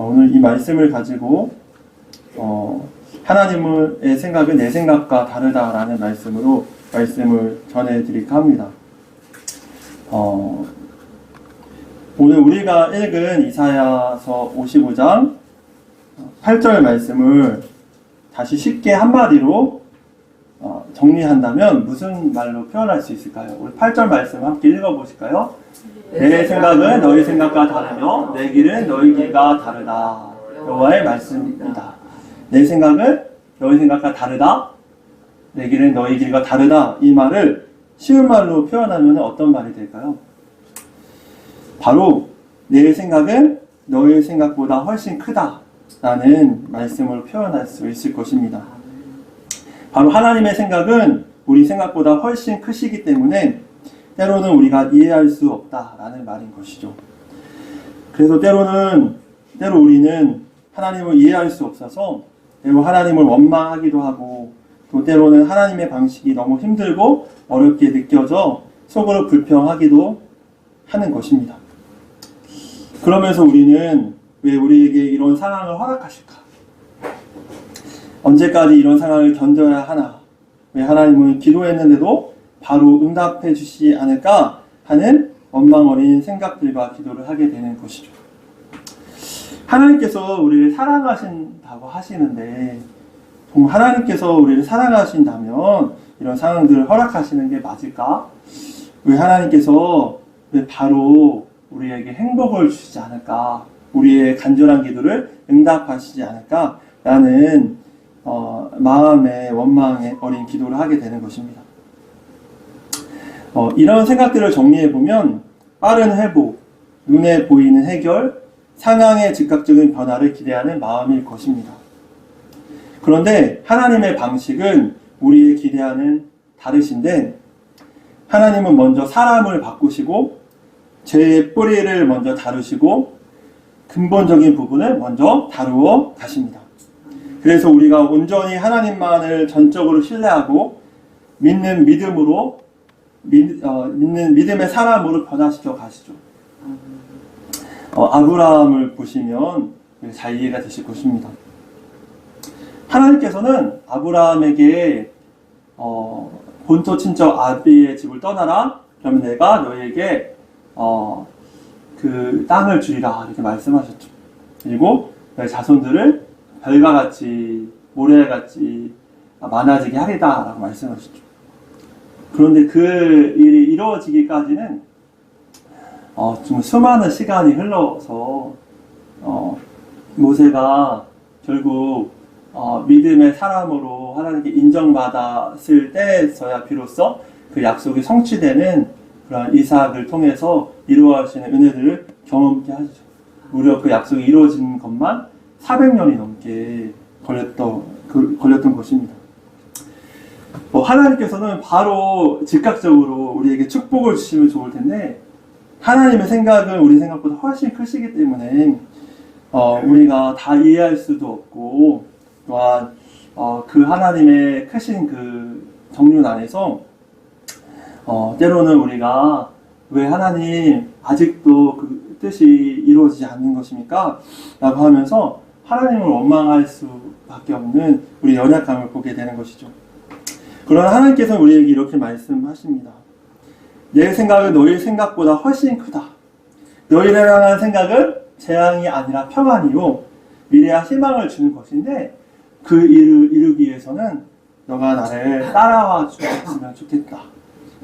오늘 이 말씀을 가지고 하나님의 생각은 내 생각과 다르다라는 말씀으로 말씀을 전해드릴까 합니다. 오늘 우리가 읽은 이사야서 55장 8절 말씀을 다시 쉽게 한마디로 정리한다면 무슨 말로 표현할 수 있을까요? 우리 8절 말씀 함께 읽어보실까요? 내 생각은 너희 생각과 다르며 내 길은 너희 길과 다르다. 여호와의 말씀입니다. 내 생각은 너희 생각과 다르다. 내 길은 너희 길과 다르다. 이 말을 쉬운 말로 표현하면 어떤 말이 될까요? 바로 내 생각은 너희 생각보다 훨씬 크다 라는 말씀으로 표현할 수 있을 것입니다. 바로 하나님의 생각은 우리 생각보다 훨씬 크시기 때문에 때로는 우리가 이해할 수 없다라는 말인 것이죠. 그래서 때로 우리는 하나님을 이해할 수 없어서 때로 하나님을 원망하기도 하고 또 때로는 하나님의 방식이 너무 힘들고 어렵게 느껴져 속으로 불평하기도 하는 것입니다. 그러면서 우리는 왜 우리에게 이런 상황을 허락하실까? 언제까지 이런 상황을 견뎌야 하나? 왜 하나님은 기도했는데도 바로 응답해 주시지 않을까 하는 원망 어린 생각들과 기도를 하게 되는 것이죠. 하나님께서 우리를 사랑하신다고 하시는데 정말 하나님께서 우리를 사랑하신다면 이런 상황들을 허락하시는 게 맞을까? 왜 하나님께서 왜 바로 우리에게 행복을 주시지 않을까? 우리의 간절한 기도를 응답하시지 않을까? 라는 마음의 원망에 어린 기도를 하게 되는 것입니다. 이런 생각들을 정리해보면 빠른 회복, 눈에 보이는 해결, 상황의 즉각적인 변화를 기대하는 마음일 것입니다. 그런데 하나님의 방식은 우리의 기대와는 다르신데 하나님은 먼저 사람을 바꾸시고 죄의 뿌리를 먼저 다루시고 근본적인 부분을 먼저 다루어 가십니다. 그래서 우리가 온전히 하나님만을 전적으로 신뢰하고 믿는 믿음의 사람으로 변화시켜 가시죠. 아브라함을 보시면 잘 이해가 되실 것입니다. 하나님께서는 아브라함에게 본토 친척 아비의 집을 떠나라. 그러면 내가 너에게 그 땅을 주리라 이렇게 말씀하셨죠. 그리고 너의 자손들을 별과 같이 모래같이 많아지게 하리다 라고 말씀하셨죠. 그런데 그 일이 이루어지기까지는 좀 수많은 시간이 흘러서 모세가 결국 믿음의 사람으로 하나님께 인정받았을 때에서야 비로소 그 약속이 성취되는 그런 이삭을 통해서 이루어지는 은혜들을 경험케 하죠. 무려 그 약속이 이루어진 것만 400년이 넘게 걸렸던 것입니다. 하나님께서는 바로 즉각적으로 우리에게 축복을 주시면 좋을 텐데 하나님의 생각은 우리 생각보다 훨씬 크시기 때문에 우리가 다 이해할 수도 없고 또한 그 하나님의 크신 그 정륜 안에서 때로는 우리가 왜 하나님 아직도 그 뜻이 이루어지지 않는 것입니까? 라고 하면서 하나님을 원망할 수밖에 없는 우리 연약함을 보게 되는 것이죠. 그러나 하나님께서는 우리에게 이렇게 말씀하십니다. 내 생각은 너희 생각보다 훨씬 크다. 너희를 향한 생각은 재앙이 아니라 평안이요 미래와 희망을 주는 것인데 그 일을 이루기 위해서는 너가 나를 따라와 주었으면 좋겠다.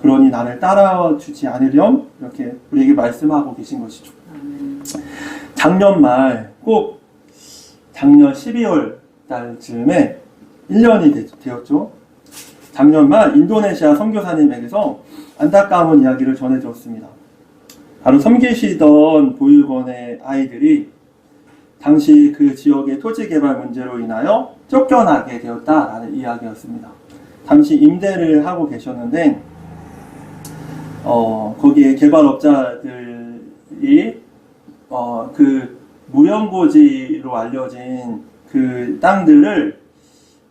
그러니 나를 따라와 주지 않으렴 이렇게 우리에게 말씀하고 계신 것이죠. 작년 말 꼭 작년 12월 달쯤에 1년이 되었죠. 작년 말 인도네시아 선교사님에게서 안타까운 이야기를 전해주었습니다. 바로 섬기시던 보육원의 아이들이 당시 그 지역의 토지 개발 문제로 인하여 쫓겨나게 되었다라는 이야기였습니다. 잠시 임대를 하고 계셨는데 거기에 개발업자들이 그 무연고지로 알려진 그 땅들을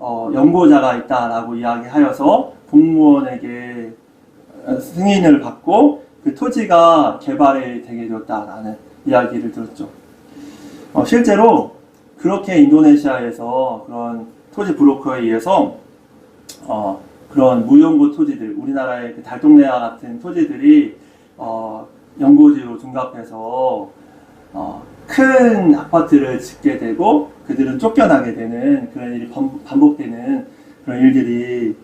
연고자가 있다라고 이야기하여서 공무원에게 승인을 받고 그 토지가 개발이 되게 되었다라는 이야기를 들었죠. 실제로 그렇게 인도네시아에서 그런 토지 브로커에 의해서 그런 무용고 토지들, 우리나라의 그 달동네와 같은 토지들이 연고지로 둔갑해서 큰 아파트를 짓게 되고 그들은 쫓겨나게 되는 그런 일이 반복되는 그런 일들이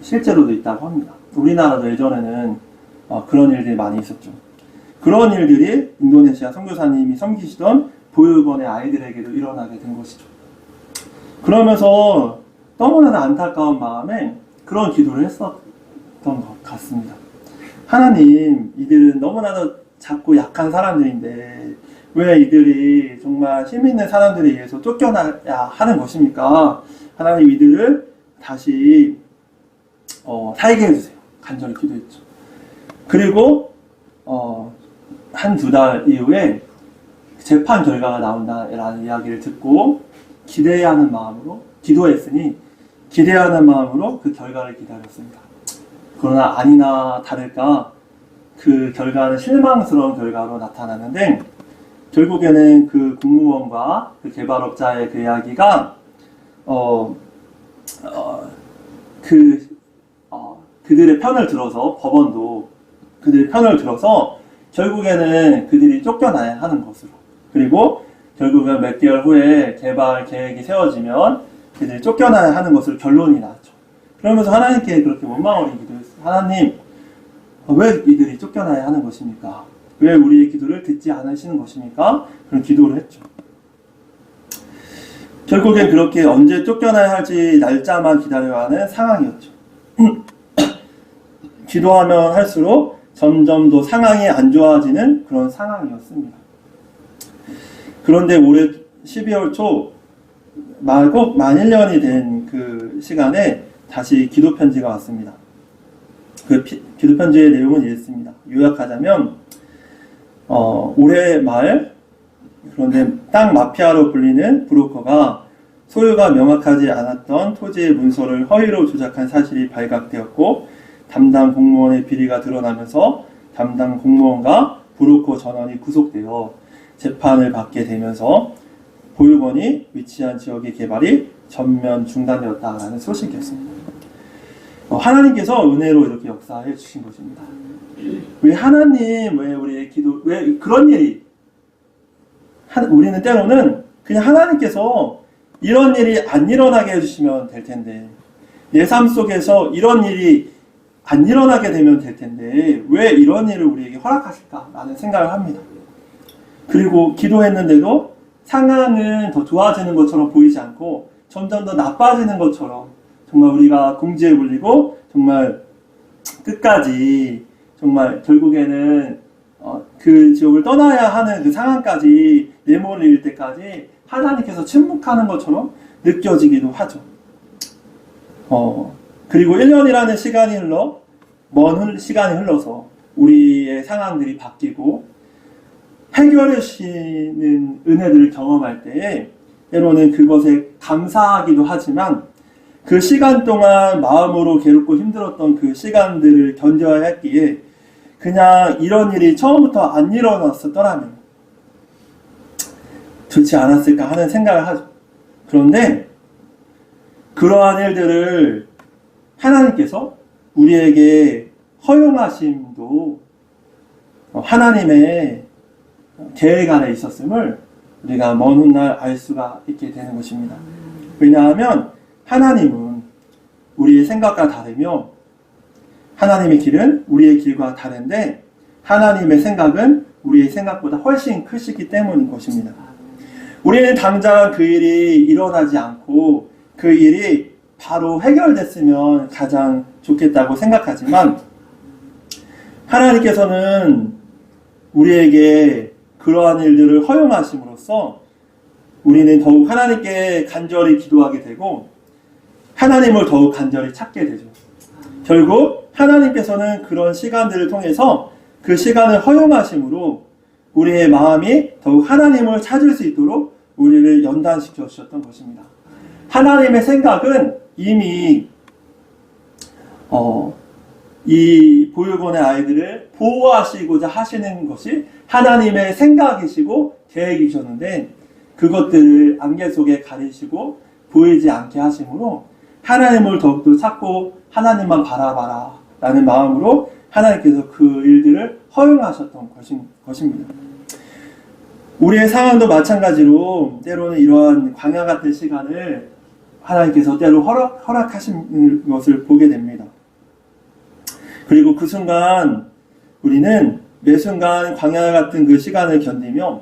실제로도 있다고 합니다. 우리나라도 예전에는 그런 일들이 많이 있었죠. 그런 일들이 인도네시아 선교사님이 섬기시던 보육원의 아이들에게도 일어나게 된 것이죠. 그러면서 너무나 안타까운 마음에 그런 기도를 했었던 것 같습니다. 하나님, 이들은 너무나도 작고 약한 사람들인데 왜 이들이 정말 힘 있는 사람들에 의해서 쫓겨나야 하는 것입니까? 하나님, 이들을 다시 살게 해주세요. 간절히 기도했죠. 그리고 한두 달 이후에 재판 결과가 나온다라는 이야기를 듣고 기대하는 마음으로 기도했으니 기대하는 마음으로 그 결과를 기다렸습니다. 그러나 아니나 다를까 그 결과는 실망스러운 결과로 나타나는데 결국에는 그 공무원과 그 개발업자의 그 이야기가 그들의 편을 들어서 법원도 그들의 편을 들어서 결국에는 그들이 쫓겨나야 하는 것으로, 그리고 결국은 몇 개월 후에 개발 계획이 세워지면 그들이 쫓겨나야 하는 것으로 결론이 나죠. 그러면서 하나님께 그렇게 원망을 기도했어요. 하나님, 왜 이들이 쫓겨나야 하는 것입니까? 왜 우리의 기도를 듣지 않으시는 것입니까? 그런 기도를 했죠. 결국엔 그렇게 언제 쫓겨나야 할지 날짜만 기다려야 하는 상황이었죠. 기도하면 할수록 점점 더 상황이 안 좋아지는 그런 상황이었습니다. 그런데 올해 12월 초 꼭 만 1년이 된 그 시간에 다시 기도 편지가 왔습니다. 그 기도 편지의 내용은 이랬습니다. 요약하자면 올해 말, 그런데 땅 마피아로 불리는 브로커가 소유가 명확하지 않았던 토지의 문서를 허위로 조작한 사실이 발각되었고 담당 공무원의 비리가 드러나면서 담당 공무원과 브로커 전원이 구속되어 재판을 받게 되면서 보육원이 위치한 지역의 개발이 전면 중단되었다라는 소식이었습니다. 하나님께서 은혜로 이렇게 역사해 주신 것입니다. 왜 하나님, 왜 우리의 기도, 왜 그런 일이, 우리는 때로는 그냥 하나님께서 이런 일이 안 일어나게 해주시면 될 텐데, 내 삶 속에서 이런 일이 안 일어나게 되면 될 텐데, 왜 이런 일을 우리에게 허락하실까라는 생각을 합니다. 그리고 기도했는데도 상황은 더 좋아지는 것처럼 보이지 않고 점점 더 나빠지는 것처럼 정말 우리가 궁지에 물리고 정말 끝까지 정말 결국에는 그 지옥을 떠나야 하는 그 상황까지 내몰릴 때까지 하나님께서 침묵하는 것처럼 느껴지기도 하죠. 그리고 1년이라는 시간이 먼 시간이 흘러서 우리의 상황들이 바뀌고 해결해 주시는 은혜들을 경험할 때에 때로는 그것에 감사하기도 하지만 그 시간 동안 마음으로 괴롭고 힘들었던 그 시간들을 견뎌야 했기에 그냥 이런 일이 처음부터 안 일어났었더라면 좋지 않았을까 하는 생각을 하죠. 그런데 그러한 일들을 하나님께서 우리에게 허용하심도 하나님의 계획 안에 있었음을 우리가 먼 훗날 알 수가 있게 되는 것입니다. 왜냐하면 하나님은 우리의 생각과 다르며 하나님의 길은 우리의 길과 다른데 하나님의 생각은 우리의 생각보다 훨씬 크시기 때문인 것입니다. 우리는 당장 그 일이 일어나지 않고 그 일이 바로 해결됐으면 가장 좋겠다고 생각하지만 하나님께서는 우리에게 그러한 일들을 허용하심으로써 우리는 더욱 하나님께 간절히 기도하게 되고 하나님을 더욱 간절히 찾게 되죠. 결국 하나님께서는 그런 시간들을 통해서 그 시간을 허용하심으로 우리의 마음이 더욱 하나님을 찾을 수 있도록 우리를 연단시켜 주셨던 것입니다. 하나님의 생각은 이미 이 보육원의 아이들을 보호하시고자 하시는 것이 하나님의 생각이시고 계획이셨는데 그것들을 안개 속에 가리시고 보이지 않게 하심으로 하나님을 더욱더 찾고 하나님만 바라봐라 라는 마음으로 하나님께서 그 일들을 허용하셨던 것입니다. 우리의 상황도 마찬가지로 때로는 이러한 광야 같은 시간을 하나님께서 때로 허락하신 것을 보게 됩니다. 그리고 그 순간 우리는 매 순간 광야 같은 그 시간을 견디며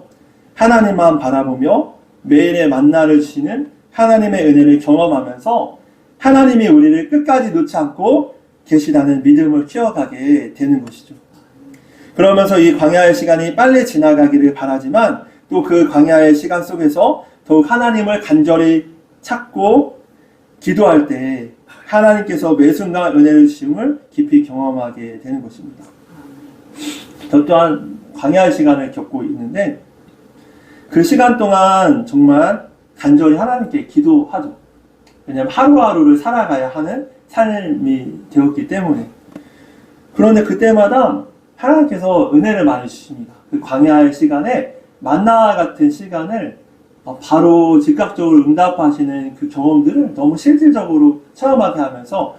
하나님만 바라보며 매일의 만나를 주시는 하나님의 은혜를 경험하면서 하나님이 우리를 끝까지 놓지 않고 계시다는 믿음을 키워가게 되는 것이죠. 그러면서 이 광야의 시간이 빨리 지나가기를 바라지만 또 그 광야의 시간 속에서 더욱 하나님을 간절히 찾고 기도할 때 하나님께서 매 순간 은혜를 주심을 깊이 경험하게 되는 것입니다. 저 또한 광야의 시간을 겪고 있는데 그 시간 동안 정말 간절히 하나님께 기도하죠. 왜냐하면 하루하루를 살아가야 하는 삶이 되었기 때문에. 그런데 그때마다 하나님께서 은혜를 많이 주십니다. 그 광야의 시간에 만나 같은 시간을 바로 즉각적으로 응답하시는 그 경험들을 너무 실질적으로 체험하게 하면서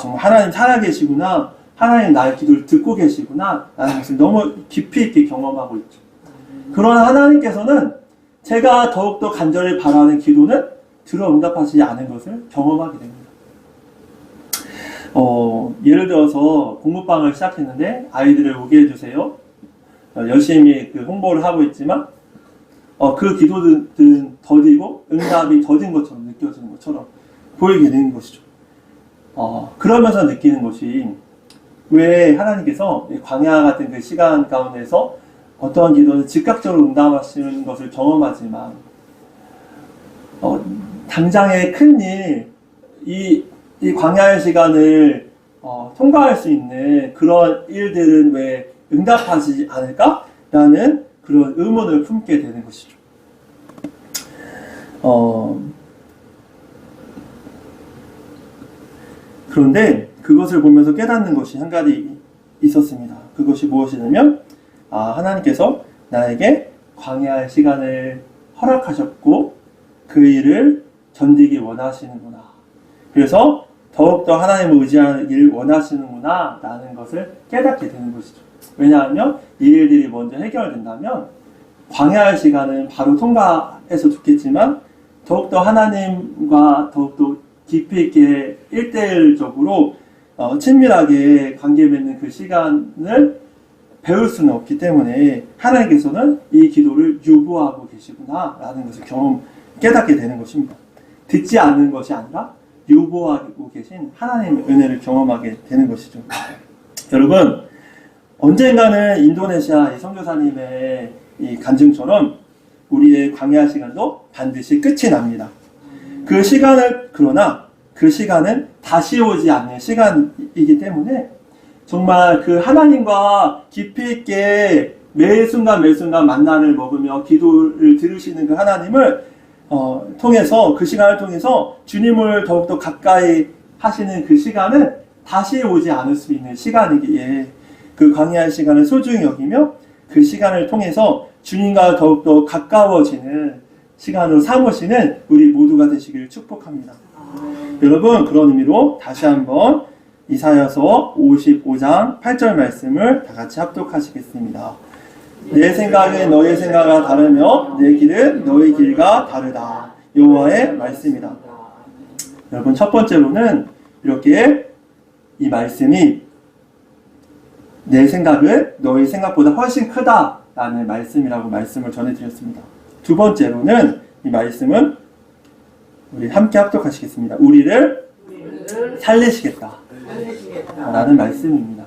정말 하나님 살아계시구나, 하나님 나의 기도를 듣고 계시구나 라는 것을 너무 깊이 있게 경험하고 있죠. 그러나 하나님께서는 제가 더욱더 간절히 바라는 기도는 들어 응답하시지 않은 것을 경험하게 됩니다. 예를 들어서 공부방을 시작했는데 아이들을 오게 해주세요. 열심히 그 홍보를 하고 있지만 그 기도들은 더디고 응답이 더딘 것처럼 느껴지는 것처럼 보이게 되는 것이죠. 그러면서 느끼는 것이 왜 하나님께서 광야 같은 그 시간 가운데서 어떠한 기도는 즉각적으로 응답하시는 것을 경험하지만 당장의 큰일, 이 광야의 시간을 통과할 수 있는 그런 일들은 왜 응답하지 않을까? 라는 그런 의문을 품게 되는 것이죠. 그런데 그것을 보면서 깨닫는 것이 한 가지 있었습니다. 그것이 무엇이냐면 하나님께서 나에게 광야의 시간을 허락하셨고 그 일을 견디기 원하시는구나. 그래서 더욱더 하나님을 의지하길 원하시는구나 라는 것을 깨닫게 되는 것이죠. 왜냐하면 이 일들이 먼저 해결된다면 광야의 시간은 바로 통과해서 좋겠지만 더욱더 하나님과 더욱더 깊이 있게 1대1적으로 친밀하게 관계 맺는 그 시간을 배울 수는 없기 때문에 하나님께서는 이 기도를 유보하고 계시구나 라는 것을 깨닫게 되는 것입니다. 듣지 않는 것이 아니라 유보하고 계신 하나님의 은혜를 경험하게 되는 것이죠. 여러분, 언젠가는 인도네시아 선교사님의 이 간증처럼 우리의 광야 시간도 반드시 끝이 납니다. 그러나 그 시간은 다시 오지 않는 시간이기 때문에 정말 그 하나님과 깊이 있게 매 순간 만나를 먹으며 기도를 들으시는 그 하나님을 통해서 그 시간을 통해서 주님을 더욱더 가까이 하시는 그 시간은 다시 오지 않을 수 있는 시간이기에 그 광야의 시간을 소중히 여기며 그 시간을 통해서 주님과 더욱더 가까워지는 시간으로 삼으시는 우리 모두가 되시기를 축복합니다. 여러분, 그런 의미로 다시 한번 이사야서 55장 8절 말씀을 다 같이 합독하시겠습니다. 내 생각은 너의 생각과 다르며 내 길은 너의 길과 다르다. 여호와의 말씀이다. 여러분, 첫 번째로는 이렇게 이 말씀이 내 생각은 너의 생각보다 훨씬 크다라는 말씀이라고 말씀을 전해드렸습니다. 두 번째로는 이 말씀은 우리 함께 합독하시겠습니다. 우리를 살리시겠다 라는 말씀입니다.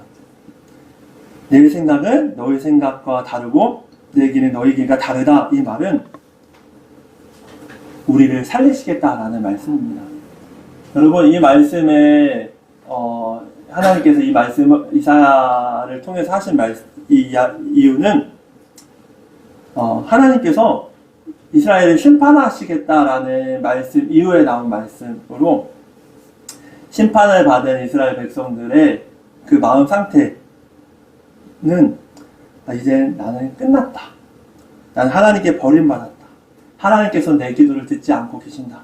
내 생각은 너의 생각과 다르고 내 길은 너의 길과 다르다. 이 말은 우리를 살리시겠다라는 말씀입니다. 여러분, 이 말씀에 하나님께서 이 말씀을 이사야를 통해서 하신 이유는 하나님께서 이스라엘을 심판하시겠다라는 말씀 이후에 나온 말씀으로 심판을 받은 이스라엘 백성들의 그 마음 상태는 이제 나는 끝났다. 나는 하나님께 버림받았다. 하나님께서 내 기도를 듣지 않고 계신다.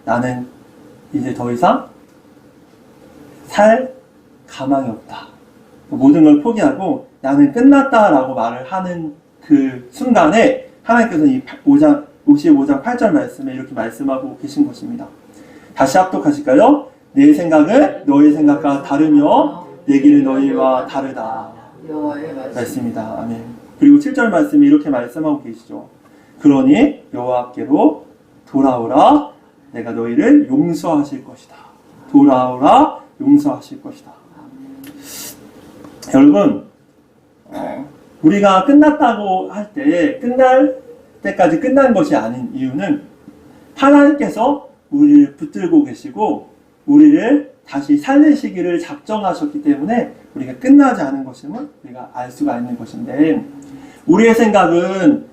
나는 이제 더 이상 살 가망이 없다. 모든 걸 포기하고 나는 끝났다라고 말을 하는 그 순간에 하나님께서 이 55장 8절 말씀에 이렇게 말씀하고 계신 것입니다. 다시 합독하실까요? 내 생각은 너의 생각과 다르며 내 길은 너희와 다르다. 말씀입니다. 아멘. 그리고 7절 말씀에 이렇게 말씀하고 계시죠. 그러니 여호와께로 돌아오라. 내가 너희를 용서하실 것이다. 돌아오라. 용서하실 것이다. 여러분, 우리가 끝났다고 할 때 끝날 때까지 끝난 것이 아닌 이유는 하나님께서 우리를 붙들고 계시고 우리를 다시 살리시기를 작정하셨기 때문에 우리가 끝나지 않은 것임을 우리가 알 수가 있는 것인데, 우리의 생각은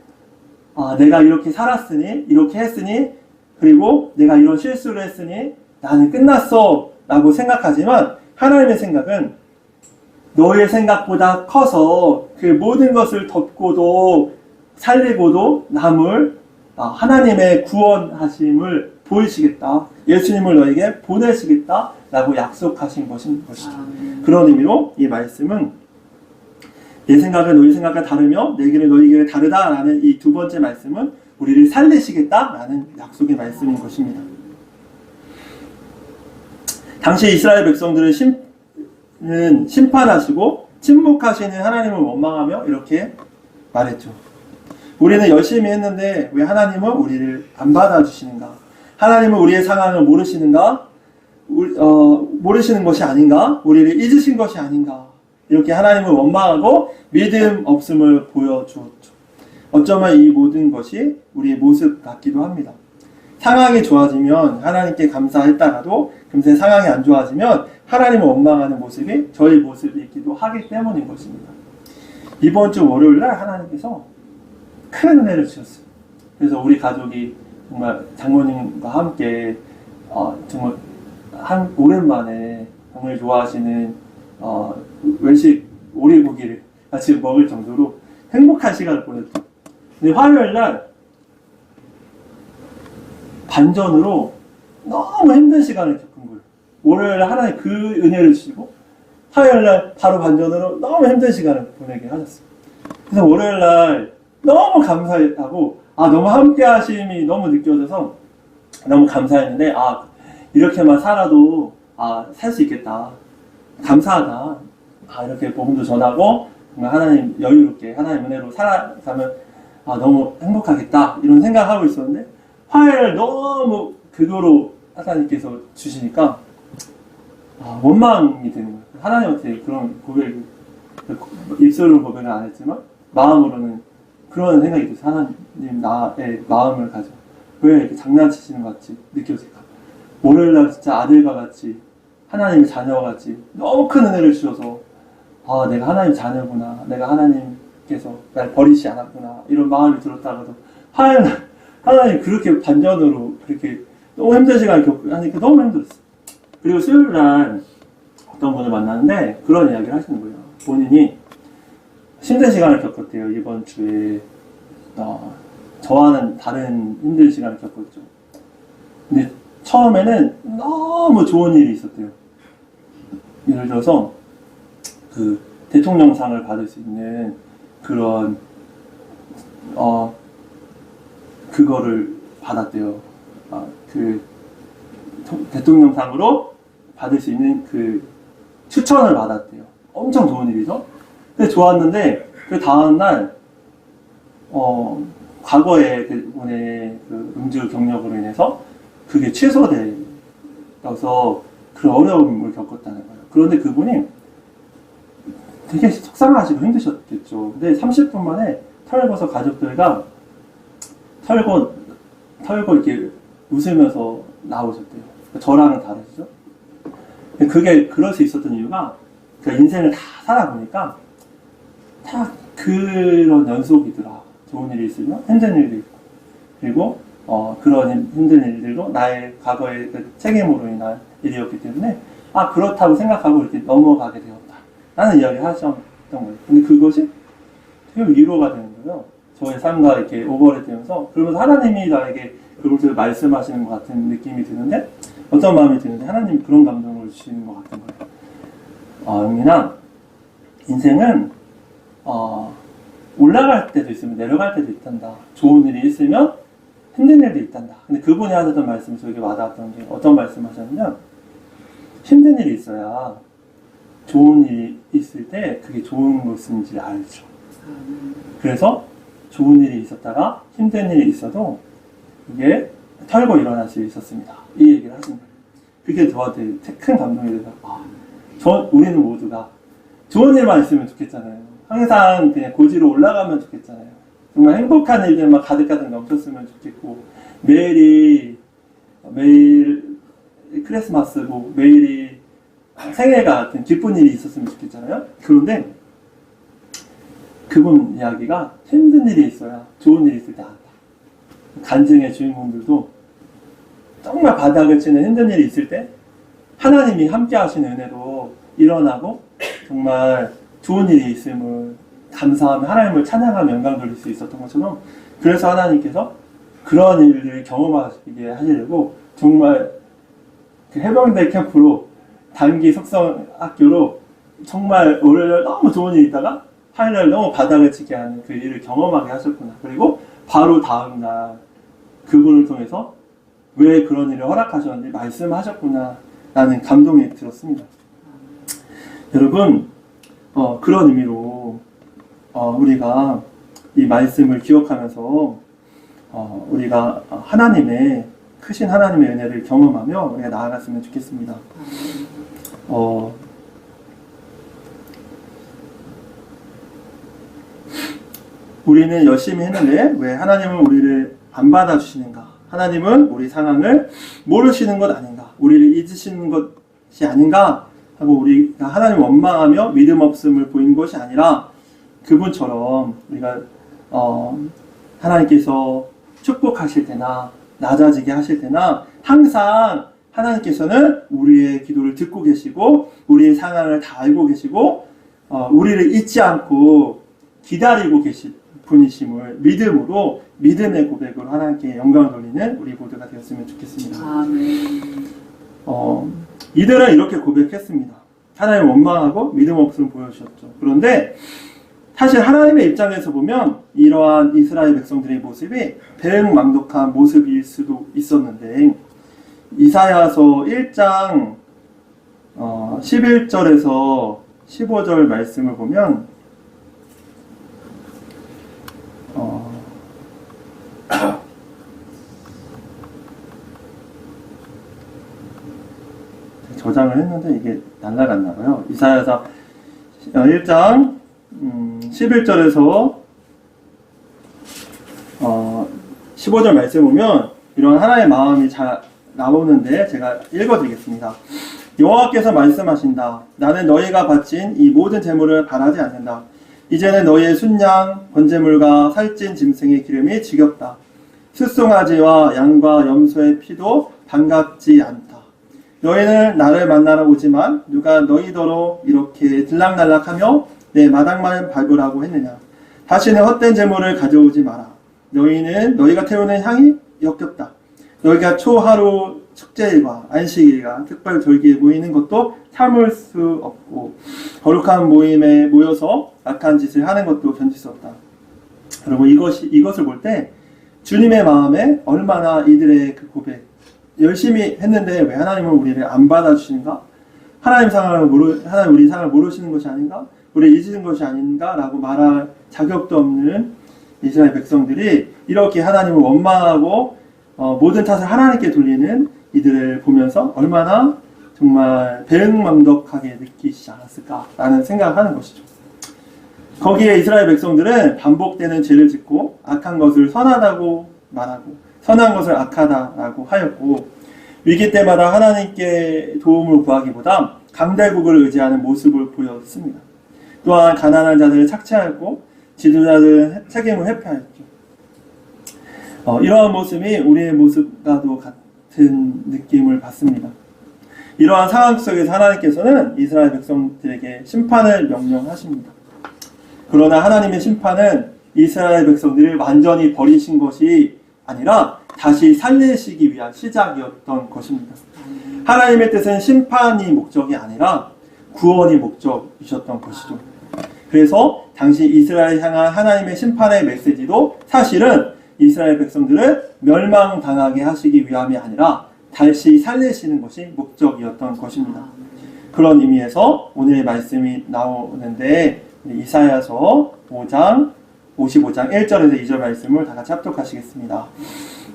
내가 이렇게 살았으니, 이렇게 했으니, 그리고 내가 이런 실수를 했으니 나는 끝났어 라고 생각하지만, 하나님의 생각은 너의 생각보다 커서 그 모든 것을 덮고도 살리고도 남을 하나님의 구원하심을 보이시겠다. 예수님을 너에게 보내시겠다 라고 약속하신 것이죠. 그런 의미로 이 말씀은 내 생각은 너희 생각과 다르며 내 길은 너희 길이 다르다 라는 이 두 번째 말씀은 우리를 살리시겠다 라는 약속의 말씀인 것입니다. 당시 이스라엘 백성들은 심판하시고 침묵하시는 하나님을 원망하며 이렇게 말했죠. 우리는 열심히 했는데 왜 하나님은 우리를 안 받아주시는가? 하나님은 우리의 상황을 모르시는가? 모르시는 것이 아닌가? 우리를 잊으신 것이 아닌가? 이렇게 하나님을 원망하고 믿음 없음을 보여주었죠. 어쩌면 이 모든 것이 우리의 모습 같기도 합니다. 상황이 좋아지면 하나님께 감사했다가도 금세 상황이 안 좋아지면 하나님을 원망하는 모습이 저희 모습이기도 하기 때문인 것입니다. 이번 주 월요일날 하나님께서 큰 은혜를 주셨어요. 그래서 우리 가족이 정말 장모님과 함께 정말 오랜만에 정말 좋아하시는 외식 오리고기를 같이 먹을 정도로 행복한 시간을 보냈죠. 근데 화요일날 반전으로 너무 힘든 시간을 겪은 거예요. 월요일날 하나님 그 은혜를 주시고 화요일날 바로 반전으로 너무 힘든 시간을 보내게 하셨어요. 그래서 월요일날 너무 감사했다고 너무 함께 하심이 너무 느껴져서 너무 감사했는데 이렇게만 살아도 살 수 있겠다. 감사하다. 이렇게 복음도 전하고 하나님 여유롭게 하나님 은혜로 살아가면 너무 행복하겠다 이런 생각하고 있었는데, 화요일 너무 그거로 하나님께서 주시니까 원망이 되는 거예요. 하나님한테 그런 고백을 입술로 고백을 안 했지만 마음으로는 그런 생각이 들어서 하나님 나의 마음을 가져 왜 이렇게 장난치시는 것 같이 느껴질까? 월요일날 진짜 아들과 같이 하나님의 자녀와 같이 너무 큰 은혜를 주셔서 내가 하나님 자녀구나, 내가 하나님께서 날 버리지 않았구나 이런 마음이 들었다가도 화요일날 하나님 그렇게 반전으로 그렇게 너무 힘든 시간을 하니까 너무 힘들었어요. 그리고 수요일날 어떤 분을 만났는데 그런 이야기를 하시는 거예요. 본인이 힘든 시간을 겪었대요. 이번 주에 저와는 다른 힘든 시간을 겪었죠. 근데 처음에는 너무 좋은 일이 있었대요. 예를 들어서 그 대통령상을 받을 수 있는 그런 그거를 받았대요. 그 대통령상으로 받을 수 있는 그 추천을 받았대요. 엄청 좋은 일이죠. 근데 좋았는데 그 다음날 과거에 그분의 그 음주 경력으로 인해서 그게 취소되어서 그런 어려움을 겪었다는 거예요. 그런데 그분이 되게 속상하시고 힘드셨겠죠. 근데 30분 만에 털고서 가족들과 털고 이렇게 웃으면서 나오셨대요. 저랑은 다르시죠? 그게 그럴 수 있었던 이유가 그 인생을 다 살아보니까 다 그런 연속이더라. 좋은 일이 있으면 힘든 일도 있고, 그리고 그런 힘든 일들도 나의 과거의 그 책임으로 인한 일이었기 때문에 그렇다고 생각하고 이렇게 넘어가게 되었다. 라는 이야기를 하셨던 거예요. 근데 그것이 되게 위로가 되는 거예요. 저의 삶과 이렇게 오버랩되면서 그러면서 하나님이 나에게 그것을 말씀하시는 것 같은 느낌이 드는데 어떤 마음이 드는데 하나님이 그런 감동을 주시는 것 같은 거예요. 영민아, 인생은 올라갈 때도 있으면 내려갈 때도 있단다. 좋은 일이 있으면 힘든 일도 있단다. 근데 그분이 하셨던 말씀이 저에게 와닿았던 게 어떤 말씀 하셨냐면 힘든 일이 있어야 좋은 일이 있을 때 그게 좋은 것인지 알죠. 그래서 좋은 일이 있었다가 힘든 일이 있어도 이게 털고 일어날 수 있었습니다. 이 얘기를 하신 거예요. 그게 저한테 큰 감동이 돼서 우리는 모두가 좋은 일만 있으면 좋겠잖아요. 항상 그냥 고지로 올라가면 좋겠잖아요. 정말 행복한 일들만 가득가득 넘쳤으면 좋겠고 매일 크리스마스고 매일이 생애 같은 기쁜 일이 있었으면 좋겠잖아요. 그런데 그분 이야기가 힘든 일이 있어야 좋은 일이 있을 때 안다. 간증의 주인공들도 정말 바닥을 치는 힘든 일이 있을 때 하나님이 함께 하시는 은혜로 일어나고 정말 좋은 일이 있음을 감사하며 하나님을 찬양하며 영광 돌릴 수 있었던 것처럼 그래서 하나님께서 그런 일들을 경험하게 하시려고 정말 그 해병대 캠프로 단기 속성 학교로 정말 월요일 너무 좋은 일이 있다가 화요일 너무 바닥을 치게 하는 그 일을 경험하게 하셨구나. 그리고 바로 다음날 그분을 통해서 왜 그런 일을 허락하셨는지 말씀하셨구나 라는 감동이 들었습니다. 여러분 그런 의미로 우리가 이 말씀을 기억하면서 우리가 하나님의 크신 하나님의 은혜를 경험하며 우리가 나아갔으면 좋겠습니다. 우리는 열심히 했는데 왜 하나님은 우리를 안 받아주시는가? 하나님은 우리 상황을 모르시는 것 아닌가? 우리를 잊으시는 것이 아닌가? 하고 우리가 하나님을 원망하며 믿음 없음을 보인 것이 아니라 그분처럼 우리가 하나님께서 축복하실 때나 낮아지게 하실 때나 항상 하나님께서는 우리의 기도를 듣고 계시고 우리의 상황을 다 알고 계시고 우리를 잊지 않고 기다리고 계신 분이심을 믿음으로 믿음의 고백으로 하나님께 영광을 돌리는 우리 모두가 되었으면 좋겠습니다. 아멘. 이들은 이렇게 고백했습니다. 하나님 원망하고 믿음 없음을 보여주셨죠. 그런데 사실 하나님의 입장에서 보면 이러한 이스라엘 백성들의 모습이 배은망덕한 모습일 수도 있었는데 이사야서 1장 11절에서 15절 말씀을 보면 저장을 했는데 이게 날라갔나봐요. 이사야서 1장 11절에서 15절 말씀 보면 이런 하나님의 마음이 잘 나오는데 제가 읽어드리겠습니다. 여호와께서 말씀하신다. 나는 너희가 바친 이 모든 제물을 바라지 않는다. 이제는 너희의 순양 번제물과 살찐 짐승의 기름이 지겹다. 숫송아지와 양과 염소의 피도 반갑지 않다. 너희는 나를 만나러 오지만 누가 너희더러 이렇게 들락날락하며 내 마당만 밟으라고 했느냐. 다시는 헛된 제물을 가져오지 마라. 너희는 너희가 태우는 향이 역겹다. 너희가 초하루 축제일과 안식일과 특별 절기에 모이는 것도 참을 수 없고 거룩한 모임에 모여서 악한 짓을 하는 것도 견딜 수 없다. 여러분 이것을 볼 때 주님의 마음에 얼마나 이들의 그 고백 열심히 했는데 왜 하나님은 우리를 안 받아주시는가? 하나님 우리 상을 모르시는 것이 아닌가? 우리를 잊으시는 것이 아닌가라고 말할 자격도 없는 이스라엘 백성들이 이렇게 하나님을 원망하고 모든 탓을 하나님께 돌리는 이들을 보면서 얼마나 정말 배은망덕하게 느끼시지 않았을까라는 생각을 하는 것이죠. 거기에 이스라엘 백성들은 반복되는 죄를 짓고 악한 것을 선하다고 말하고 선한 것을 악하다라고 하였고 위기 때마다 하나님께 도움을 구하기보다 강대국을 의지하는 모습을 보였습니다. 또한 가난한 자들을 착취하였고 지도자들은 책임을 회피하였죠. 이러한 모습이 우리의 모습과도 같은 느낌을 받습니다. 이러한 상황 속에서 하나님께서는 이스라엘 백성들에게 심판을 명령하십니다. 그러나 하나님의 심판은 이스라엘 백성들을 완전히 버리신 것이 아니라 다시 살리시기 위한 시작이었던 것입니다. 하나님의 뜻은 심판이 목적이 아니라 구원이 목적이셨던 것이죠. 그래서 당시 이스라엘 향한 하나님의 심판의 메시지도 사실은 이스라엘 백성들을 멸망당하게 하시기 위함이 아니라 다시 살리시는 것이 목적이었던 것입니다. 그런 의미에서 오늘의 말씀이 나오는데 이사야서 55장 1절에서 2절 말씀을 다 같이 합독하시겠습니다.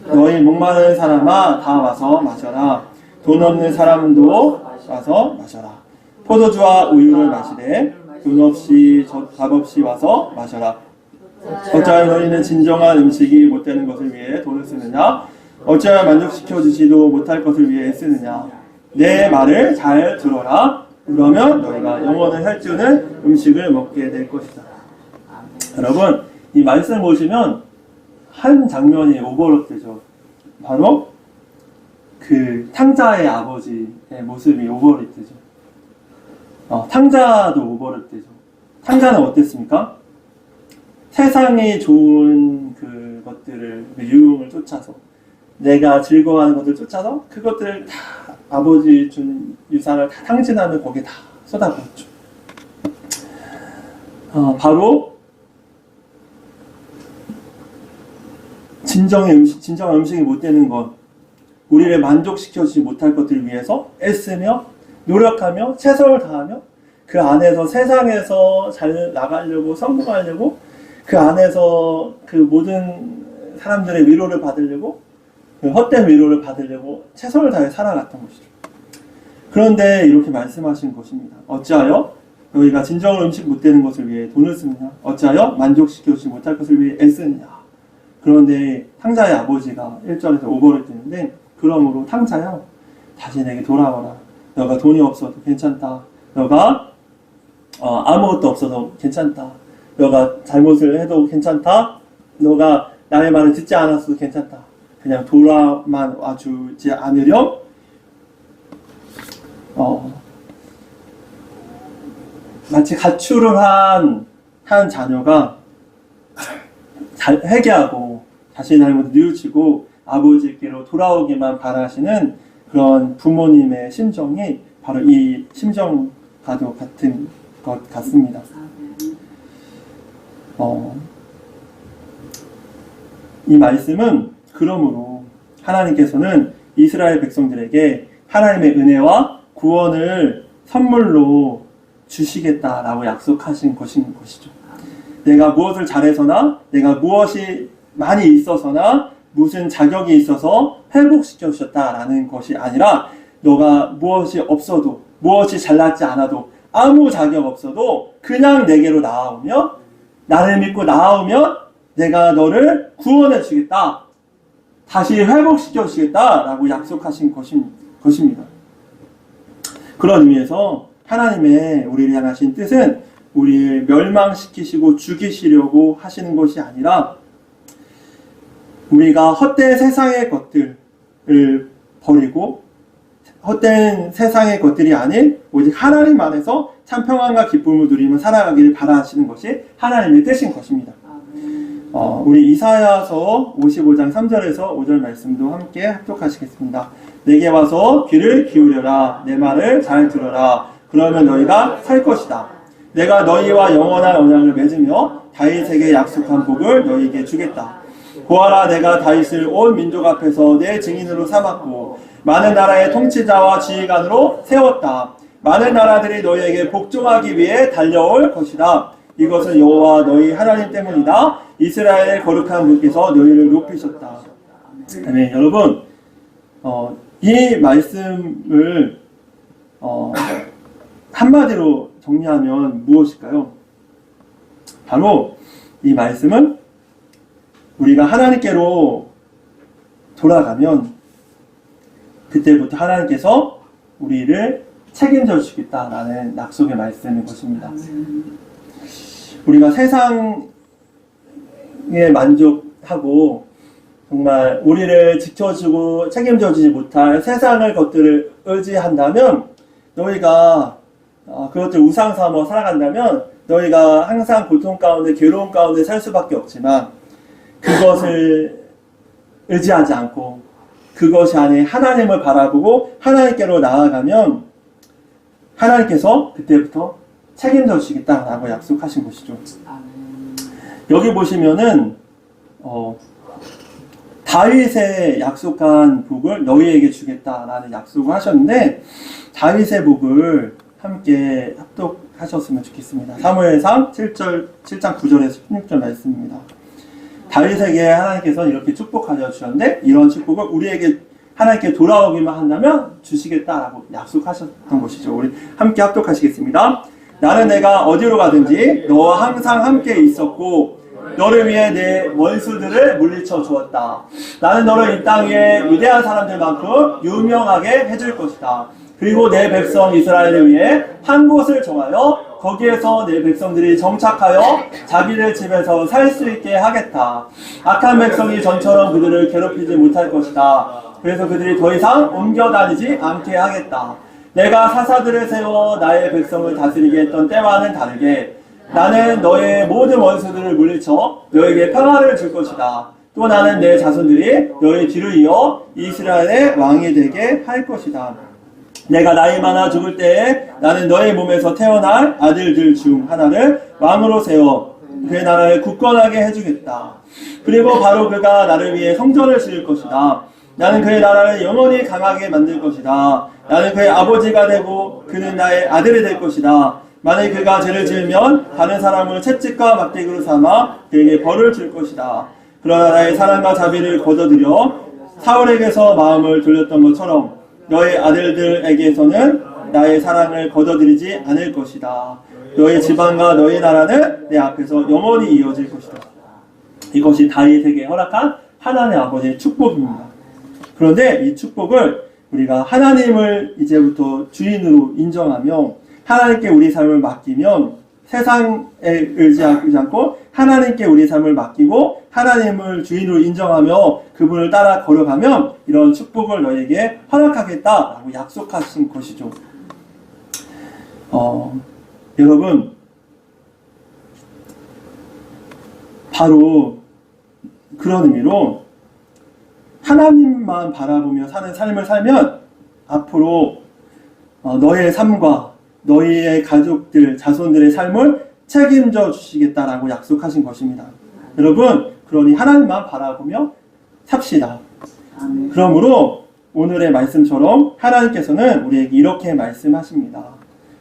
너희 목마른 사람아 다 와서 마셔라. 돈 없는 사람도 와서 마셔라. 포도주와 우유를 마시되 돈 없이 밥 없이 와서 마셔라. 어찌하여 너희는 진정한 음식이 못되는 것을 위해 돈을 쓰느냐? 어찌하여 만족시켜 주지도 못할 것을 위해 쓰느냐? 내 말을 잘 들어라. 그러면 너희가 영원을 살찌우는 음식을 먹게 될 것이다. 여러분, 이 말씀 보시면 한 장면이 오버랩 되죠. 바로 그 탕자의 아버지의 모습이 오버랩 되죠. 탕자도 오버랩 되죠. 탕자는 어땠습니까? 세상이 좋은 그것들을, 유흥을 쫓아서, 내가 즐거워하는 것들을 쫓아서 그것들을 다 아버지 준 유산을 다 탕진하며 거기에 다 쏟아부었죠. 바로 진정한 음식이 못 되는 것, 우리를 만족시켜주지 못할 것들을 위해서 애쓰며 노력하며 최선을 다하며 그 안에서 세상에서 잘 나가려고 성공하려고 그 안에서 그 모든 사람들의 위로를 받으려고 그 헛된 위로를 받으려고 최선을 다해 살아갔던 것이죠. 그런데 이렇게 말씀하신 것입니다. 어찌하여 너희가 진정한 음식 못 되는 것을 위해 돈을 쓰느냐? 어찌하여 만족시켜주지 못할 것을 위해 애쓰느냐? 그런데 탕자의 아버지가 1절에서 5절을 뜨는데 그러므로 탕자여 다시 내게 돌아와라. 너가 돈이 없어도 괜찮다. 너가 아무것도 없어도 괜찮다. 너가 잘못을 해도 괜찮다. 너가 나의 말을 듣지 않았어도 괜찮다. 그냥 돌아만 와주지 않으렴. 마치 가출을 한 자녀가 회개하고 자신의 잘못을 뉘우치고 아버지께로 돌아오기만 바라시는 그런 부모님의 심정이 바로 이 심정과도 같은 것 같습니다. 이 말씀은 그러므로 하나님께서는 이스라엘 백성들에게 하나님의 은혜와 구원을 선물로 주시겠다라고 약속하신 것이죠. 내가 무엇을 잘해서나 내가 무엇이 많이 있어서나 무슨 자격이 있어서 회복시켜 주셨다라는 것이 아니라 너가 무엇이 없어도 무엇이 잘나지 않아도 아무 자격 없어도 그냥 내게로 나아오면 나를 믿고 나아오면 내가 너를 구원해 주겠다. 다시 회복시켜 주시겠다라고 약속하신 것입니다. 그런 의미에서 하나님의 우리를 향하신 뜻은 우리를 멸망시키시고 죽이시려고 하시는 것이 아니라 우리가 헛된 세상의 것들을 버리고 헛된 세상의 것들이 아닌 오직 하나님 안에서 참 평안과 기쁨을 누리며 살아가기를 바라시는 것이 하나님의 뜻인 것입니다. 우리 이사야서 55장 3절에서 5절 말씀도 함께 합독하시겠습니다. 내게 와서 귀를 기울여라. 내 말을 잘 들어라. 그러면 너희가 살 것이다. 내가 너희와 영원한 언약을 맺으며 다윗에게 약속한 복을 너희에게 주겠다. 보아라, 내가 다윗을 온 민족 앞에서 내 증인으로 삼았고 많은 나라의 통치자와 지휘관으로 세웠다. 많은 나라들이 너희에게 복종하기 위해 달려올 것이다. 이것은 여호와 너희 하나님 때문이다. 이스라엘의 거룩한 분께서 너희를 높이셨다. 네, 여러분, 이 말씀을 한마디로 정리하면 무엇일까요? 바로 이 말씀은 우리가 하나님께로 돌아가면 그때부터 하나님께서 우리를 책임져 주시겠다라는 약속의 말씀인 것입니다. 우리가 세상에 만족하고 정말 우리를 지켜주고 책임져 주지 못할 세상의 것들을 의지한다면 너희가 그것들 우상 삼아 살아간다면 너희가 항상 고통 가운데 괴로움 가운데 살 수밖에 없지만 그것을 의지하지 않고 그것이 안에 하나님을 바라보고 하나님께로 나아가면 하나님께서 그때부터 책임져 주시겠다라고 약속하신 것이죠. 여기 보시면은 다윗의 약속한 복을 너희에게 주겠다라는 약속을 하셨는데 다윗의 복을 함께 합독하셨으면 좋겠습니다. 사무엘상 7장 9절에서 16절 말씀입니다. 다윗에게 하나님께서 이렇게 축복하여 주셨는데 이런 축복을 우리에게 하나님께 돌아오기만 한다면 주시겠다라고 약속하셨던 것이죠. 우리 함께 합독하시겠습니다. 나는 내가 어디로 가든지 너와 항상 함께 있었고 너를 위해 내 원수들을 물리쳐 주었다. 나는 너를 이 땅 위에 위대한 사람들만큼 유명하게 해줄 것이다. 그리고 내 백성 이스라엘을 위해 한 곳을 정하여 거기에서 내 백성들이 정착하여 자기들 집에서 살 수 있게 하겠다. 악한 백성이 전처럼 그들을 괴롭히지 못할 것이다. 그래서 그들이 더 이상 옮겨 다니지 않게 하겠다. 내가 사사들을 세워 나의 백성을 다스리게 했던 때와는 다르게 나는 너의 모든 원수들을 물리쳐 너에게 평화를 줄 것이다. 또 나는 내 자손들이 너의 뒤를 이어 이스라엘의 왕이 되게 할 것이다. 내가 나이 많아 죽을 때에 나는 너의 몸에서 태어날 아들들 중 하나를 왕으로 세워 그의 나라를 굳건하게 해주겠다. 그리고 바로 그가 나를 위해 성전을 지을 것이다. 나는 그의 나라를 영원히 강하게 만들 것이다. 나는 그의 아버지가 되고 그는 나의 아들이 될 것이다. 만일 그가 죄를 지으면 다른 사람을 채찍과 막대기로 삼아 그에게 벌을 줄 것이다. 그러나 나의 사랑과 자비를 거둬들여 사울에게서 마음을 돌렸던 것처럼 너의 아들들에게서는 나의 사랑을 거둬들이지 않을 것이다. 너의 지방과 너의 나라는 내 앞에서 영원히 이어질 것이다. 이것이 다윗에게 허락한 하나님 아버지의 축복입니다. 그런데 이 축복을 우리가 하나님을 이제부터 주인으로 인정하며 하나님께 우리 삶을 맡기면 세상에 의지하지 않고 하나님께 우리 삶을 맡기고 하나님을 주인으로 인정하며 그분을 따라 걸어가면 이런 축복을 너에게 허락하겠다라고 약속하신 것이죠. 여러분 바로 그런 의미로 하나님만 바라보며 사는 삶을 살면 앞으로 너의 삶과 너희의 가족들, 자손들의 삶을 책임져 주시겠다라고 약속하신 것입니다. 여러분, 그러니 하나님만 바라보며 삽시다. 그러므로 오늘의 말씀처럼 하나님께서는 우리에게 이렇게 말씀하십니다.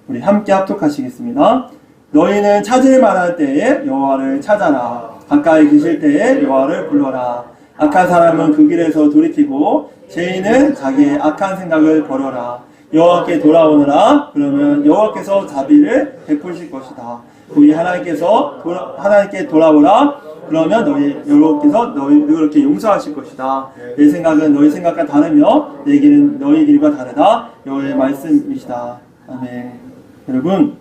우리 함께 합독하시겠습니다. 너희는 찾을 만한 때에 여호와를 찾아라. 가까이 계실 때에 여호와를 불러라. 악한 사람은 그 길에서 돌이키고 죄인은 자기의 악한 생각을 버려라. 여호와께 돌아오느라. 그러면 여호와께서 자비를 베푸실 것이다. 우리 하나님께 돌아오라. 그러면 여호와께서 너희를 용서하실 것이다. 내 생각은 너희 생각과 다르며 내 길은 너희 길과 다르다. 여호와의 말씀이시다. 아멘. 여러분,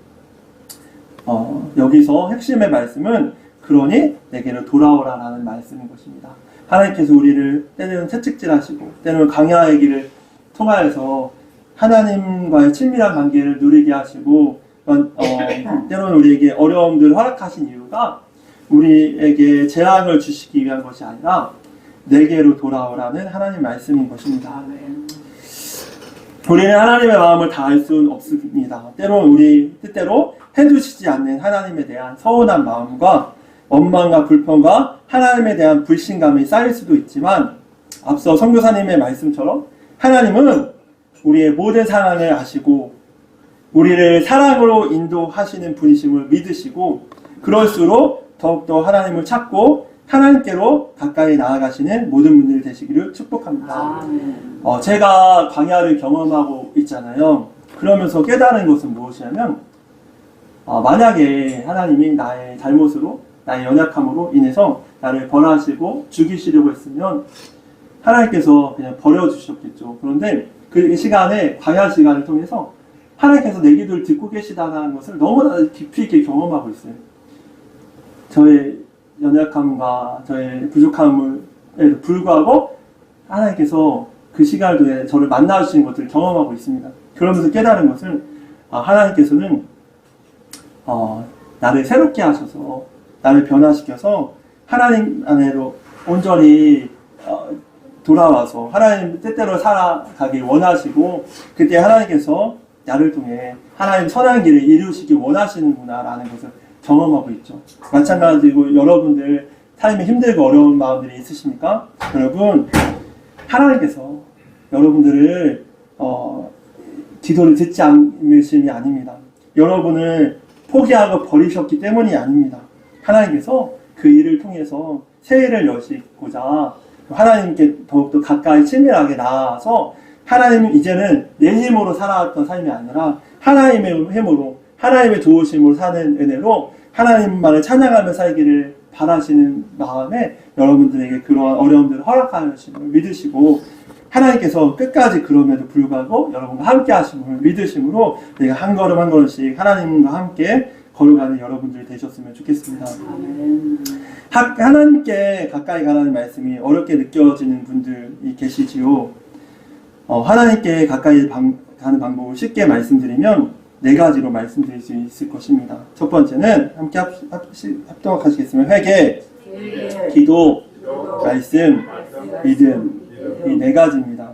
여기서 핵심의 말씀은 그러니 내게로 돌아오라라는 말씀인 것입니다. 하나님께서 우리를 때로는 채찍질하시고 때로는 강야의 길을 통하여서 하나님과의 친밀한 관계를 누리게 하시고 때로는 우리에게 어려움들을 허락하신 이유가 우리에게 재앙을 주시기 위한 것이 아니라 내게로 돌아오라는 하나님 말씀인 것입니다. 우리는 하나님의 마음을 다 알 수는 없습니다. 때로는 우리 뜻대로 해주시지 않는 하나님에 대한 서운한 마음과 원망과 불평과 하나님에 대한 불신감이 쌓일 수도 있지만 앞서 선교사님의 말씀처럼 하나님은 우리의 모든 상황을 아시고 우리를 사랑으로 인도하시는 분이심을 믿으시고 그럴수록 더욱더 하나님을 찾고 하나님께로 가까이 나아가시는 모든 분들이 되시기를 축복합니다. 제가 광야를 경험하고 있잖아요. 그러면서 깨달은 것은 무엇이냐면 만약에 하나님이 나의 잘못으로 나의 연약함으로 인해서 나를 벌하시고 죽이시려고 했으면 하나님께서 그냥 버려주셨겠죠. 그런데 그 시간에 광야 시간을 통해서 하나님께서 내 기도를 듣고 계시다는 것을 너무나 깊이 있게 경험하고 있어요. 저의 연약함과 저의 부족함을 불구하고 하나님께서 그 시간을 통해 저를 만나주시는 것들을 경험하고 있습니다. 그러면서 깨달은 것은 하나님께서는 나를 새롭게 하셔서 나를 변화시켜서 하나님 안으로 온전히 돌아와서 하나님 뜻대로 살아가길 원하시고 그때 하나님께서 나를 통해 하나님 선한 길을 이루시길 원하시는구나 라는 것을 경험하고 있죠. 마찬가지로 여러분들 삶이 힘들고 어려운 마음들이 있으십니까? 여러분 하나님께서 여러분들을 기도를 듣지 않으심이 아닙니다. 여러분을 포기하고 버리셨기 때문이 아닙니다. 하나님께서 그 일을 통해서 새해를 여시고자 하나님께 더욱더 가까이 친밀하게 나아서 하나님은 이제는 내 힘으로 살아왔던 삶이 아니라 하나님의 힘으로 하나님의 도우심으로 사는 은혜로 하나님만을 찬양하며 살기를 바라시는 마음에 여러분들에게 그러한 어려움들을 허락하심을 믿으시고 하나님께서 끝까지 그럼에도 불구하고 여러분과 함께 하심을 믿으심으로 내가 한 걸음 한 걸음씩 하나님과 함께 걸어가는 여러분들이 되셨으면 좋겠습니다. 하나님께 가까이 가라는 말씀이 어렵게 느껴지는 분들이 계시지요. 하나님께 가까이 가는 방법을 쉽게 말씀드리면 4가지로 말씀드릴 수 있을 것입니다. 첫 번째는 함께 합동하시겠으면 회개, 기도, 말씀, 믿음 이 4가지입니다.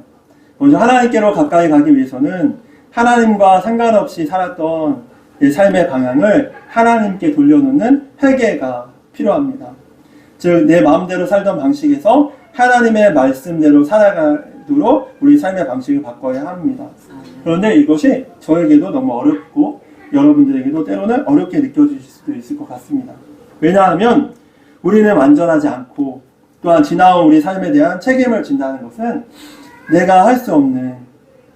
먼저 하나님께로 가까이 가기 위해서는 하나님과 상관없이 살았던 내 삶의 방향을 하나님께 돌려놓는 회개가 필요합니다. 즉 내 마음대로 살던 방식에서 하나님의 말씀대로 살아가도록 우리 삶의 방식을 바꿔야 합니다. 그런데 이것이 저에게도 너무 어렵고 여러분들에게도 때로는 어렵게 느껴질 수도 있을 것 같습니다. 왜냐하면 우리는 완전하지 않고 또한 지나온 우리 삶에 대한 책임을 진다는 것은 내가 할 수 없는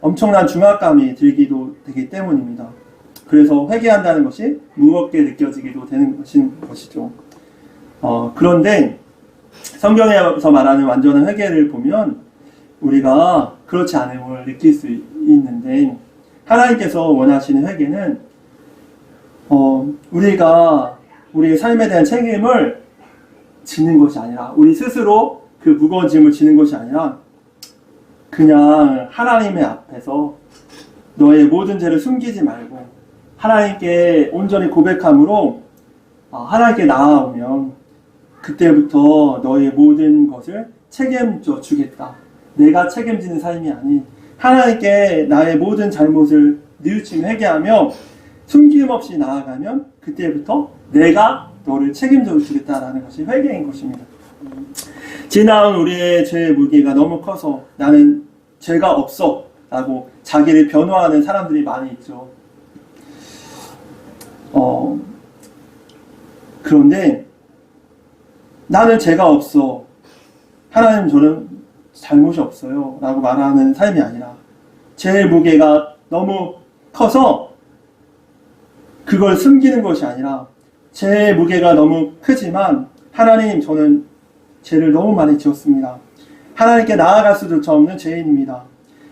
엄청난 중압감이 들기도 되기 때문입니다. 그래서 회개한다는 것이 무겁게 느껴지기도 되는 것이죠. 그런데 성경에서 말하는 완전한 회개를 보면 우리가 그렇지 않음을 느낄 수 있는데 하나님께서 원하시는 회개는 우리가 우리의 삶에 대한 책임을 지는 것이 아니라 우리 스스로 그 무거운 짐을 지는 것이 아니라 그냥 하나님의 앞에서 너의 모든 죄를 숨기지 말고 하나님께 온전히 고백함으로 하나님께 나아오면 그때부터 너의 모든 것을 책임져 주겠다. 내가 책임지는 삶이 아닌 하나님께 나의 모든 잘못을 뉘우치며 회개하며 숨김없이 나아가면 그때부터 내가 너를 책임져 주겠다라는 것이 회개인 것입니다. 지나온 우리의 죄의 무게가 너무 커서 나는 죄가 없어 라고 자기를 변호하는 사람들이 많이 있죠. 그런데 나는 죄가 없어. 하나님 저는 잘못이 없어요. 라고 말하는 삶이 아니라 죄의 무게가 너무 커서 그걸 숨기는 것이 아니라 죄의 무게가 너무 크지만 하나님 저는 죄를 너무 많이 지었습니다. 하나님께 나아갈 수조차 없는 죄인입니다.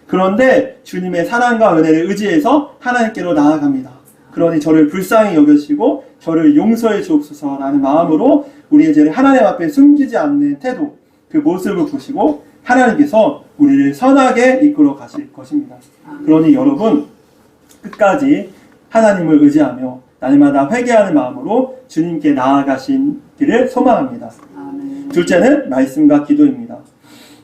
그런데 주님의 사랑과 은혜를 의지해서 하나님께로 나아갑니다. 그러니 저를 불쌍히 여겨주시고 저를 용서해 주옵소서라는 마음으로 우리의 죄를 하나님 앞에 숨기지 않는 태도, 그 모습을 보시고 하나님께서 우리를 선하게 이끌어 가실 것입니다. 그러니 여러분 끝까지 하나님을 의지하며 날마다 회개하는 마음으로 주님께 나아가시기를 소망합니다. 둘째는 말씀과 기도입니다.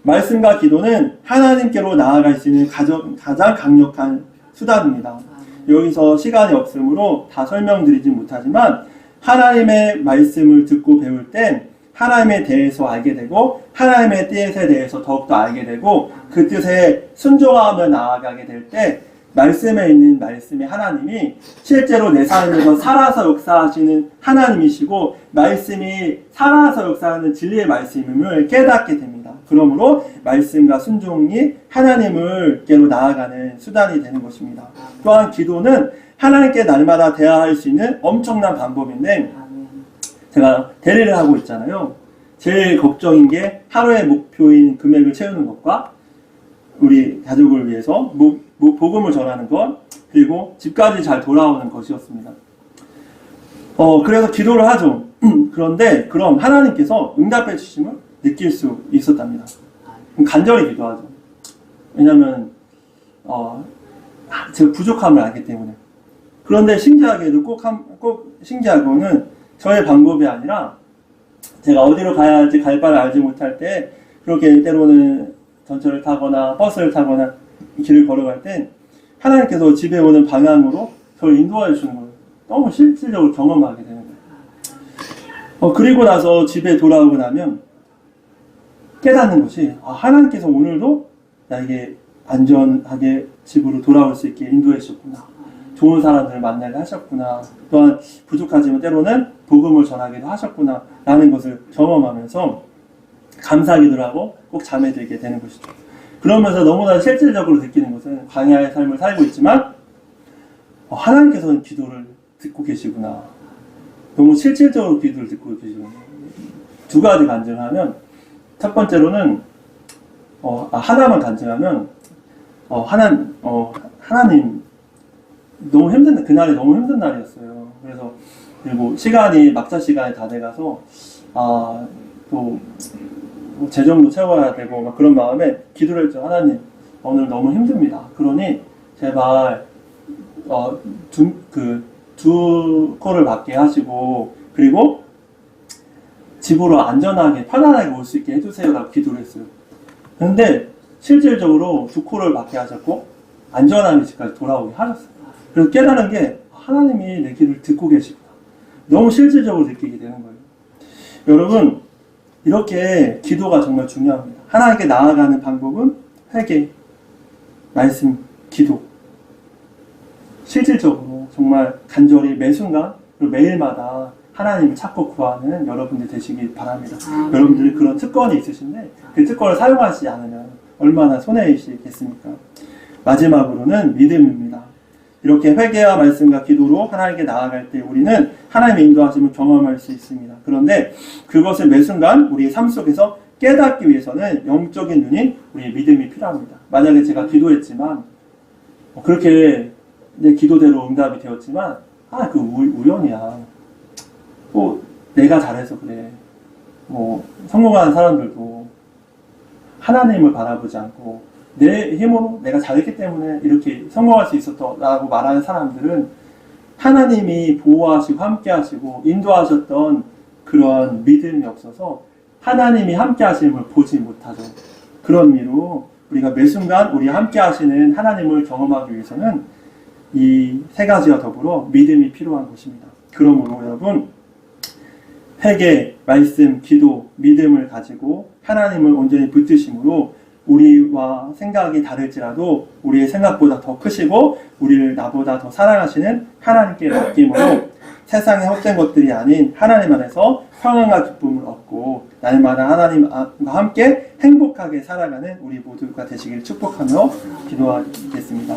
말씀과 기도는 하나님께로 나아갈 수 있는 가장 강력한 수단입니다. 여기서 시간이 없으므로 다 설명드리지 못하지만 하나님의 말씀을 듣고 배울 땐 하나님에 대해서 알게 되고 하나님의 뜻에 대해서 더욱더 알게 되고 그 뜻에 순종하며 나아가게 될 때 말씀에 있는 말씀의 하나님이 실제로 내 삶에서 살아서 역사하시는 하나님이시고 말씀이 살아서 역사하는 진리의 말씀임을 깨닫게 됩니다. 그러므로 말씀과 순종이 하나님을께로 나아가는 수단이 되는 것입니다. 또한 기도는 하나님께 날마다 대화할 수 있는 엄청난 방법인데 제가 대리를 하고 있잖아요. 제일 걱정인 게 하루의 목표인 금액을 채우는 것과 우리 가족을 위해서 복음을 전하는 것 그리고 집까지 잘 돌아오는 것이었습니다. 그래서 기도를 하죠. 그런데 그럼 하나님께서 응답해 주심을 느낄 수 있었답니다. 간절히 기도하죠. 왜냐하면 제가 부족함을 알기 때문에. 그런데 신기하게도 꼭 신기하고는 저의 방법이 아니라 제가 어디로 가야 할지 갈 바를 알지 못할 때 그렇게 때로는 전철을 타거나 버스를 타거나 길을 걸어갈 때 하나님께서 집에 오는 방향으로 저를 인도해 주시는 거예요. 너무 실질적으로 경험하게 되는 거예요. 그리고 나서 집에 돌아오고 나면 깨닫는 것이 하나님께서 오늘도 나에게 안전하게 집으로 돌아올 수 있게 인도해 주셨구나. 좋은 사람들을 만나게 하셨구나. 또한 부족하지만 때로는 복음을 전하기도 하셨구나 라는 것을 경험하면서 감사하기도 하고 꼭 잠에 들게 되는 것이죠. 그러면서 너무나 실질적으로 느끼는 것은 광야의 삶을 살고 있지만 하나님께서는 기도를 듣고 계시구나. 너무 실질적으로 기도를 듣고 계시구나. 두 가지 간증하면 첫 번째로는 하나만 간증하면 하나님 너무 힘든 그날이 너무 힘든 날이었어요. 그래서 그리고 시간이 막차 시간이 다 돼가서 또 재정도 채워야 되고 막 그런 마음에 기도를 했죠. 하나님 오늘 너무 힘듭니다. 그러니 제발 두 코를 맞게 하시고 그리고 집으로 안전하게 편안하게 올 수 있게 해주세요라고 기도를 했어요. 그런데 실질적으로 두 코를 맞게 하셨고 안전하게 집까지 돌아오게 하셨어요. 그래서 깨달은 게 하나님이 내 기도를 듣고 계시구나. 너무 실질적으로 느끼게 되는 거예요. 여러분 이렇게 기도가 정말 중요합니다. 하나님께 나아가는 방법은 회개, 말씀, 기도. 실질적으로 정말 간절히 매 순간 그리고 매일마다 하나님을 찾고 구하는 여러분들 되시길 바랍니다. 여러분들이 그런 특권이 있으신데 그 특권을 사용하시지 않으면 얼마나 손해이시겠습니까? 마지막으로는 믿음입니다. 이렇게 회개와 말씀과 기도로 하나님께 나아갈 때 우리는 하나님의 인도하심을 경험할 수 있습니다. 그런데 그것을 매 순간 우리의 삶 속에서 깨닫기 위해서는 영적인 눈인 우리의 믿음이 필요합니다. 만약에 제가 기도했지만 그렇게 내 기도대로 응답이 되었지만 그 우연이야. 내가 잘해서 그래. 성공하는 사람들도 하나님을 바라보지 않고 내 힘으로 내가 잘했기 때문에 이렇게 성공할 수 있었다라고 말하는 사람들은 하나님이 보호하시고 함께하시고 인도하셨던 그런 믿음이 없어서 하나님이 함께하심을 보지 못하죠. 그런 의미로 우리가 매 순간 우리 함께하시는 하나님을 경험하기 위해서는 이 세 가지와 더불어 믿음이 필요한 것입니다. 그러므로 여러분 회개, 말씀, 기도, 믿음을 가지고 하나님을 온전히 붙드심으로 우리와 생각이 다를지라도 우리의 생각보다 더 크시고 우리를 나보다 더 사랑하시는 하나님께 맡김으로 세상의 헛된 것들이 아닌 하나님 안에서 평안과 기쁨을 얻고 날마다 하나님과 함께 행복하게 살아가는 우리 모두가 되시길 축복하며 기도하겠습니다.